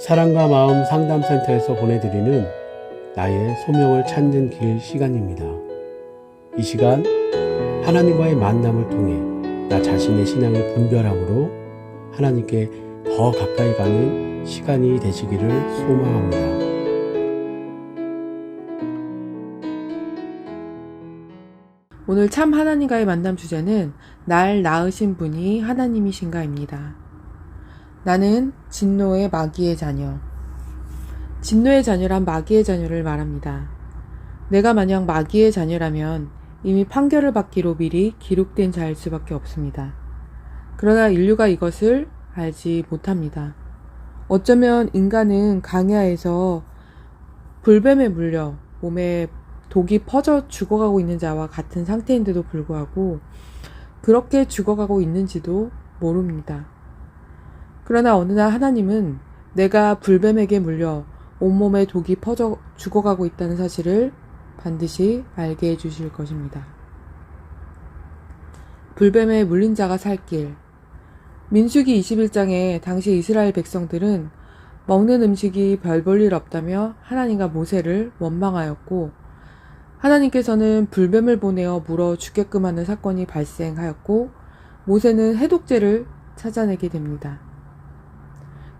사랑과 마음 상담센터에서 보내드리는 나의 소명을 찾는 길 시간입니다. 이 시간 하나님과의 만남을 통해 나 자신의 신앙을 분별함으로 하나님께 더 가까이 가는 시간이 되시기를 소망합니다. 오늘 참 하나님과의 만남 주제는 날 낳으신 분이 하나님이신가입니다. 나는 진노의 마귀의 자녀. 진노의 자녀란 마귀의 자녀를 말합니다. 내가 만약 마귀의 자녀라면 이미 판결을 받기로 미리 기록된 자일 수밖에 없습니다. 그러나 인류가 이것을 알지 못합니다. 어쩌면 인간은 강야에서 불뱀에 물려 몸에 독이 퍼져 죽어가고 있는 자와 같은 상태인데도 불구하고 그렇게 죽어가고 있는지도 모릅니다. 그러나 어느 날 하나님은 내가 불뱀에게 물려 온몸에 독이 퍼져 죽어가고 있다는 사실을 반드시 알게 해주실 것입니다. 불뱀에 물린 자가 살 길. 민수기 21장에 당시 이스라엘 백성들은 먹는 음식이 별 볼 일 없다며 하나님과 모세를 원망하였고, 하나님께서는 불뱀을 보내어 물어 죽게끔 하는 사건이 발생하였고, 모세는 해독제를 찾아내게 됩니다.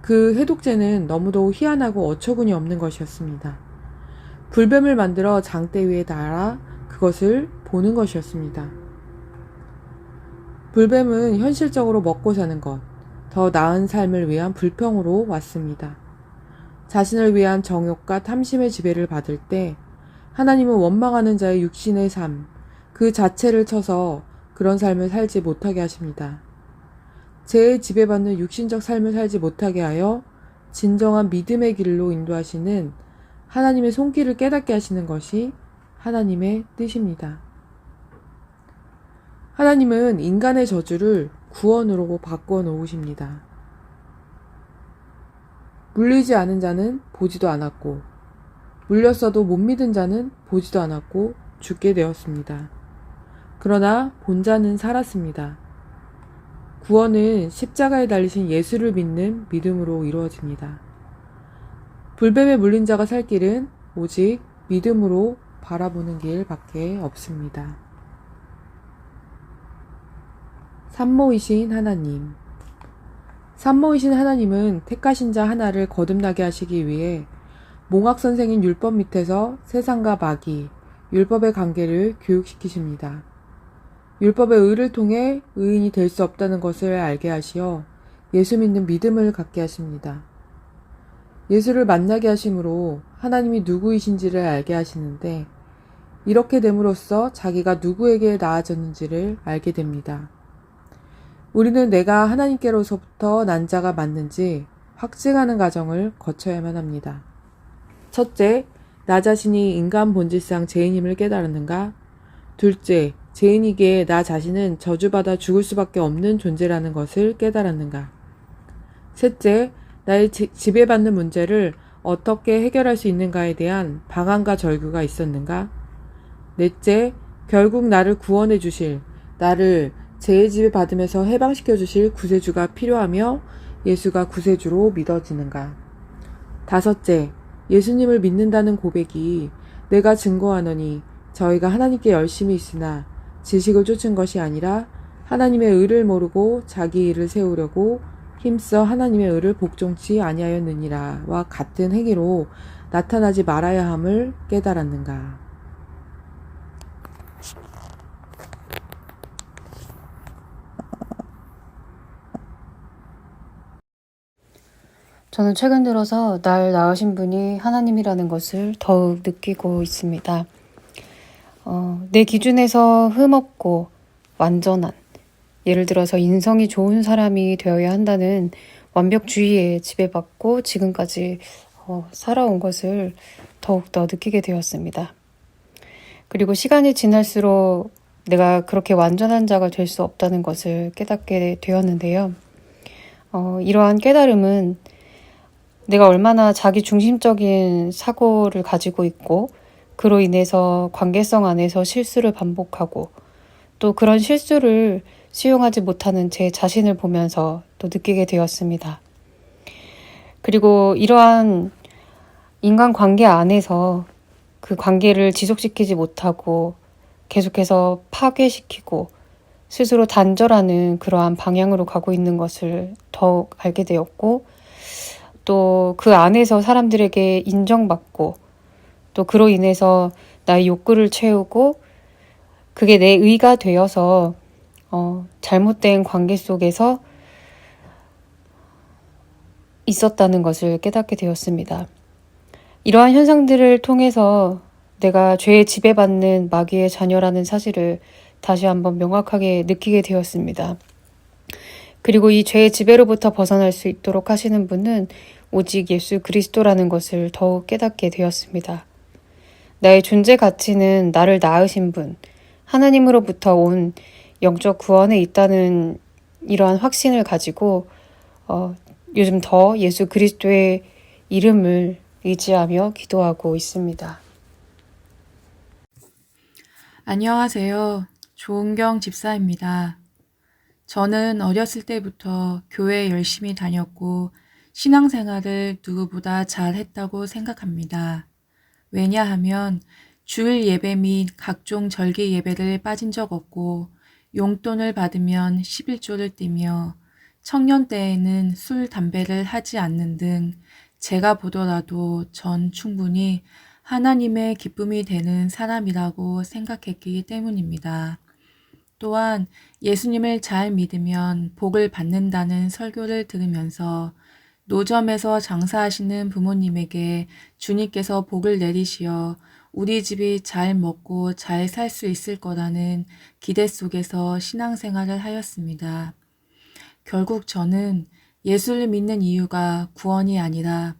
그 해독제는 너무도 희한하고 어처구니 없는 것이었습니다. 불뱀을 만들어 장대 위에 달아 그것을 보는 것이었습니다. 불뱀은 현실적으로 먹고 사는 것, 더 나은 삶을 위한 불평으로 왔습니다. 자신을 위한 정욕과 탐심의 지배를 받을 때 하나님은 원망하는 자의 육신의 삶, 그 자체를 쳐서 그런 삶을 살지 못하게 하십니다. 죄에 지배받는 육신적 삶을 살지 못하게 하여 진정한 믿음의 길로 인도하시는 하나님의 손길을 깨닫게 하시는 것이 하나님의 뜻입니다. 하나님은 인간의 저주를 구원으로 바꿔 놓으십니다. 물리지 않은 자는 보지도 않았고, 물렸어도 못 믿은 자는 보지도 않았고 죽게 되었습니다. 그러나 본자는 살았습니다. 구원은 십자가에 달리신 예수를 믿는 믿음으로 이루어집니다. 불뱀에 물린 자가 살 길은 오직 믿음으로 바라보는 길밖에 없습니다. 산모이신 하나님. 산모이신 하나님은 택하신 자 하나를 거듭나게 하시기 위해 몽학선생인 율법 밑에서 세상과 마귀, 율법의 관계를 교육시키십니다. 율법의 의를 통해 의인이 될 수 없다는 것을 알게 하시어 예수 믿는 믿음을 갖게 하십니다. 예수를 만나게 하심으로 하나님이 누구이신지를 알게 하시는데, 이렇게 됨으로써 자기가 누구에게 나아졌는지를 알게 됩니다. 우리는 내가 하나님께로서부터 난 자가 맞는지 확증하는 과정을 거쳐야만 합니다. 첫째, 나 자신이 인간 본질상 죄인임을 깨달았는가? 둘째, 죄인이기에 나 자신은 저주받아 죽을 수밖에 없는 존재라는 것을 깨달았는가? 셋째, 나의 지배받는 문제를 어떻게 해결할 수 있는가에 대한 방안과 절규가 있었는가? 넷째, 결국 나를 구원해 주실, 나를 죄의 지배받으면서 해방시켜 주실 구세주가 필요하며 예수가 구세주로 믿어지는가? 다섯째, 예수님을 믿는다는 고백이 내가 증거하노니 저희가 하나님께 열심히 있으나 지식을 쫓은 것이 아니라 하나님의 의를 모르고 자기 일을 세우려고 힘써 하나님의 의를 복종치 아니하였느니라와 같은 행위로 나타나지 말아야 함을 깨달았는가. 저는 최근 들어서 날 낳으신 분이 하나님이라는 것을 더욱 느끼고 있습니다. 내 기준에서 흠없고 완전한, 예를 들어서 인성이 좋은 사람이 되어야 한다는 완벽주의에 지배받고 지금까지 살아온 것을 더욱더 느끼게 되었습니다. 그리고 시간이 지날수록 내가 그렇게 완전한 자가 될 수 없다는 것을 깨닫게 되었는데요. 이러한 깨달음은 내가 얼마나 자기 중심적인 사고를 가지고 있고 그로 인해서 관계성 안에서 실수를 반복하고 또 그런 실수를 수용하지 못하는 제 자신을 보면서 또 느끼게 되었습니다. 그리고 이러한 인간 관계 안에서 그 관계를 지속시키지 못하고 계속해서 파괴시키고 스스로 단절하는 그러한 방향으로 가고 있는 것을 더욱 알게 되었고, 또 그 안에서 사람들에게 인정받고, 또 그로 인해서 나의 욕구를 채우고 그게 내 의가 되어서 잘못된 관계 속에서 있었다는 것을 깨닫게 되었습니다. 이러한 현상들을 통해서 내가 죄에 지배받는 마귀의 자녀라는 사실을 다시 한번 명확하게 느끼게 되었습니다. 그리고 이 죄의 지배로부터 벗어날 수 있도록 하시는 분은 오직 예수 그리스도라는 것을 더욱 깨닫게 되었습니다. 나의 존재 가치는 나를 낳으신 분, 하나님으로부터 온 영적 구원에 있다는 이러한 확신을 가지고 요즘 더 예수 그리스도의 이름을 의지하며 기도하고 있습니다. 안녕하세요. 조은경 집사입니다. 저는 어렸을 때부터 교회 열심히 다녔고 신앙생활을 누구보다 잘했다고 생각합니다. 왜냐하면 주일 예배 및 각종 절기 예배를 빠진 적 없고 용돈을 받으면 11조를 띠며 청년 때에는 술, 담배를 하지 않는 등 제가 보더라도 전 충분히 하나님의 기쁨이 되는 사람이라고 생각했기 때문입니다. 또한 예수님을 잘 믿으면 복을 받는다는 설교를 들으면서 노점에서 장사하시는 부모님에게 주님께서 복을 내리시어 우리 집이 잘 먹고 잘 살 수 있을 거라는 기대 속에서 신앙생활을 하였습니다. 결국 저는 예수를 믿는 이유가 구원이 아니라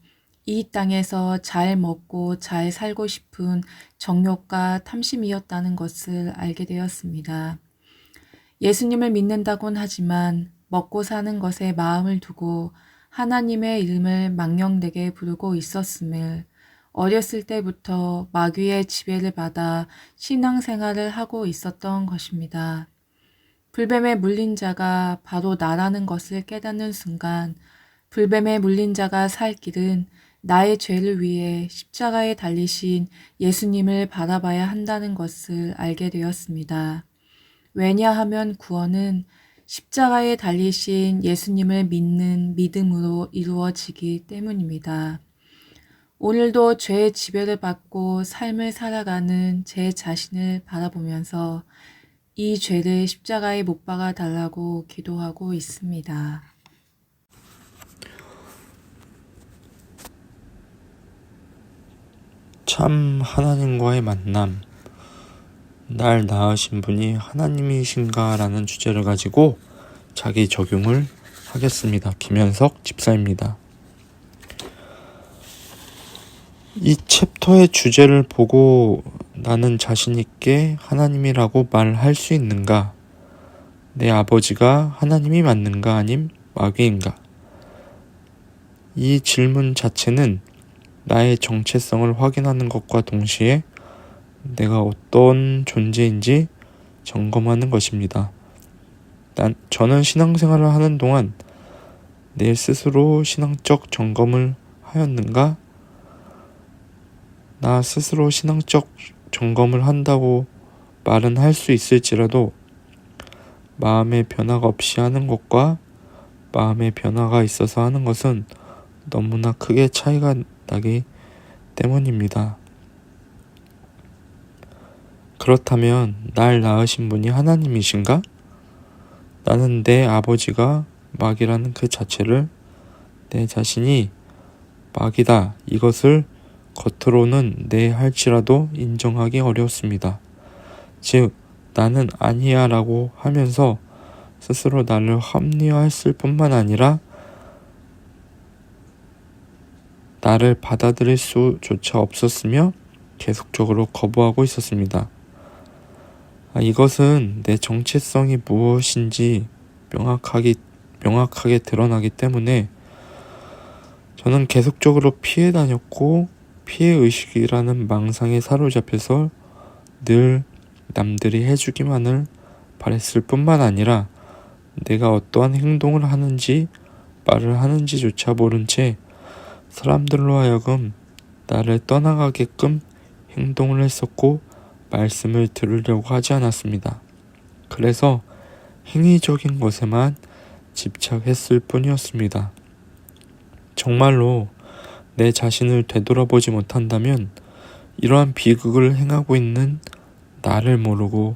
이 땅에서 잘 먹고 잘 살고 싶은 정욕과 탐심이었다는 것을 알게 되었습니다. 예수님을 믿는다곤 하지만 먹고 사는 것에 마음을 두고 하나님의 이름을 망령되게 부르고 있었음을 어렸을 때부터 마귀의 지배를 받아 신앙생활을 하고 있었던 것입니다. 불뱀에 물린 자가 바로 나라는 것을 깨닫는 순간 불뱀에 물린 자가 살 길은 나의 죄를 위해 십자가에 달리신 예수님을 바라봐야 한다는 것을 알게 되었습니다. 왜냐하면 구원은 십자가에 달리신 예수님을 믿는 믿음으로 이루어지기 때문입니다. 오늘도 죄의 지배를 받고 삶을 살아가는 제 자신을 바라보면서 이 죄를 십자가에 못 박아 달라고 기도하고 있습니다. 참 하나님과의 만남, 날 낳으신 분이 하나님이신가 라는 주제를 가지고 자기 적용을 하겠습니다. 김현석 집사입니다. 이 챕터의 주제를 보고 나는 자신 있게 하나님이라고 말할 수 있는가? 내 아버지가 하나님이 맞는가 아님 마귀인가? 이 질문 자체는 나의 정체성을 확인하는 것과 동시에 내가 어떤 존재인지 점검하는 것입니다. 저는 신앙생활을 하는 동안 내 스스로 신앙적 점검을 하였는가? 나 스스로 신앙적 점검을 한다고 말은 할 수 있을지라도 마음의 변화가 없이 하는 것과 마음의 변화가 있어서 하는 것은 너무나 크게 차이가 나기 때문입니다. 그렇다면 날 낳으신 분이 하나님이신가? 나는 내 아버지가 마귀라는 그 자체를 내 자신이 마귀다 이것을 겉으로는 네 할지라도 인정하기 어렵습니다. 즉 나는 아니야 라고 하면서 스스로 나를 합리화했을 뿐만 아니라 나를 받아들일 수조차 없었으며 계속적으로 거부하고 있었습니다. 이것은 내 정체성이 무엇인지 명확하게 드러나기 때문에 저는 계속적으로 피해 다녔고 피해의식이라는 망상에 사로잡혀서 늘 남들이 해주기만을 바랬을 뿐만 아니라 내가 어떠한 행동을 하는지 말을 하는지조차 모른 채 사람들로 하여금 나를 떠나가게끔 행동을 했었고 말씀을 들으려고 하지 않았습니다. 그래서 행위적인 것에만 집착했을 뿐이었습니다. 정말로 내 자신을 되돌아보지 못한다면 이러한 비극을 행하고 있는 나를 모르고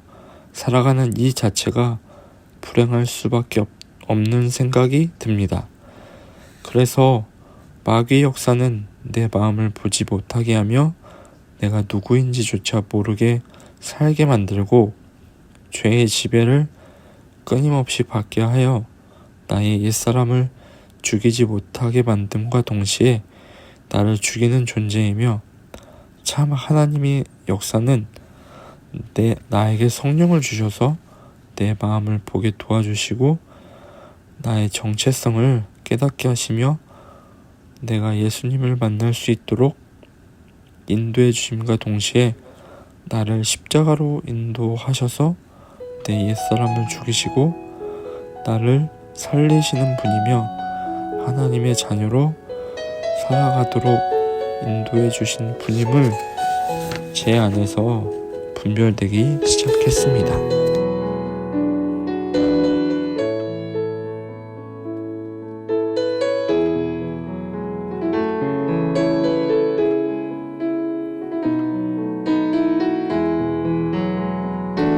살아가는 이 자체가 불행할 수밖에 없는 생각이 듭니다. 그래서 마귀의 역사는 내 마음을 보지 못하게 하며 내가 누구인지조차 모르게 살게 만들고 죄의 지배를 끊임없이 받게 하여 나의 옛사람을 죽이지 못하게 만듦과 동시에 나를 죽이는 존재이며, 참 하나님의 역사는 나에게 성령을 주셔서 내 마음을 보게 도와주시고 나의 정체성을 깨닫게 하시며 내가 예수님을 만날 수 있도록 인도해 주심과 동시에 나를 십자가로 인도하셔서 내 옛사람을 죽이시고 나를 살리시는 분이며 하나님의 자녀로 살아가도록 인도해 주신 분임을 제 안에서 분별되기 시작했습니다.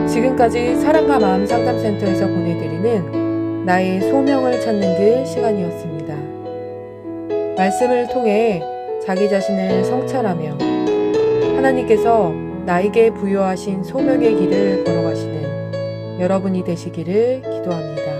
지금까지 사랑과 마음 상담센터에서 보내드리는 나의 소명을 찾는 길 시간이었습니다. 말씀을 통해 자기 자신을 성찰하며 하나님께서 나에게 부여하신 소명의 길을 걸어가시는 여러분이 되시기를 기도합니다.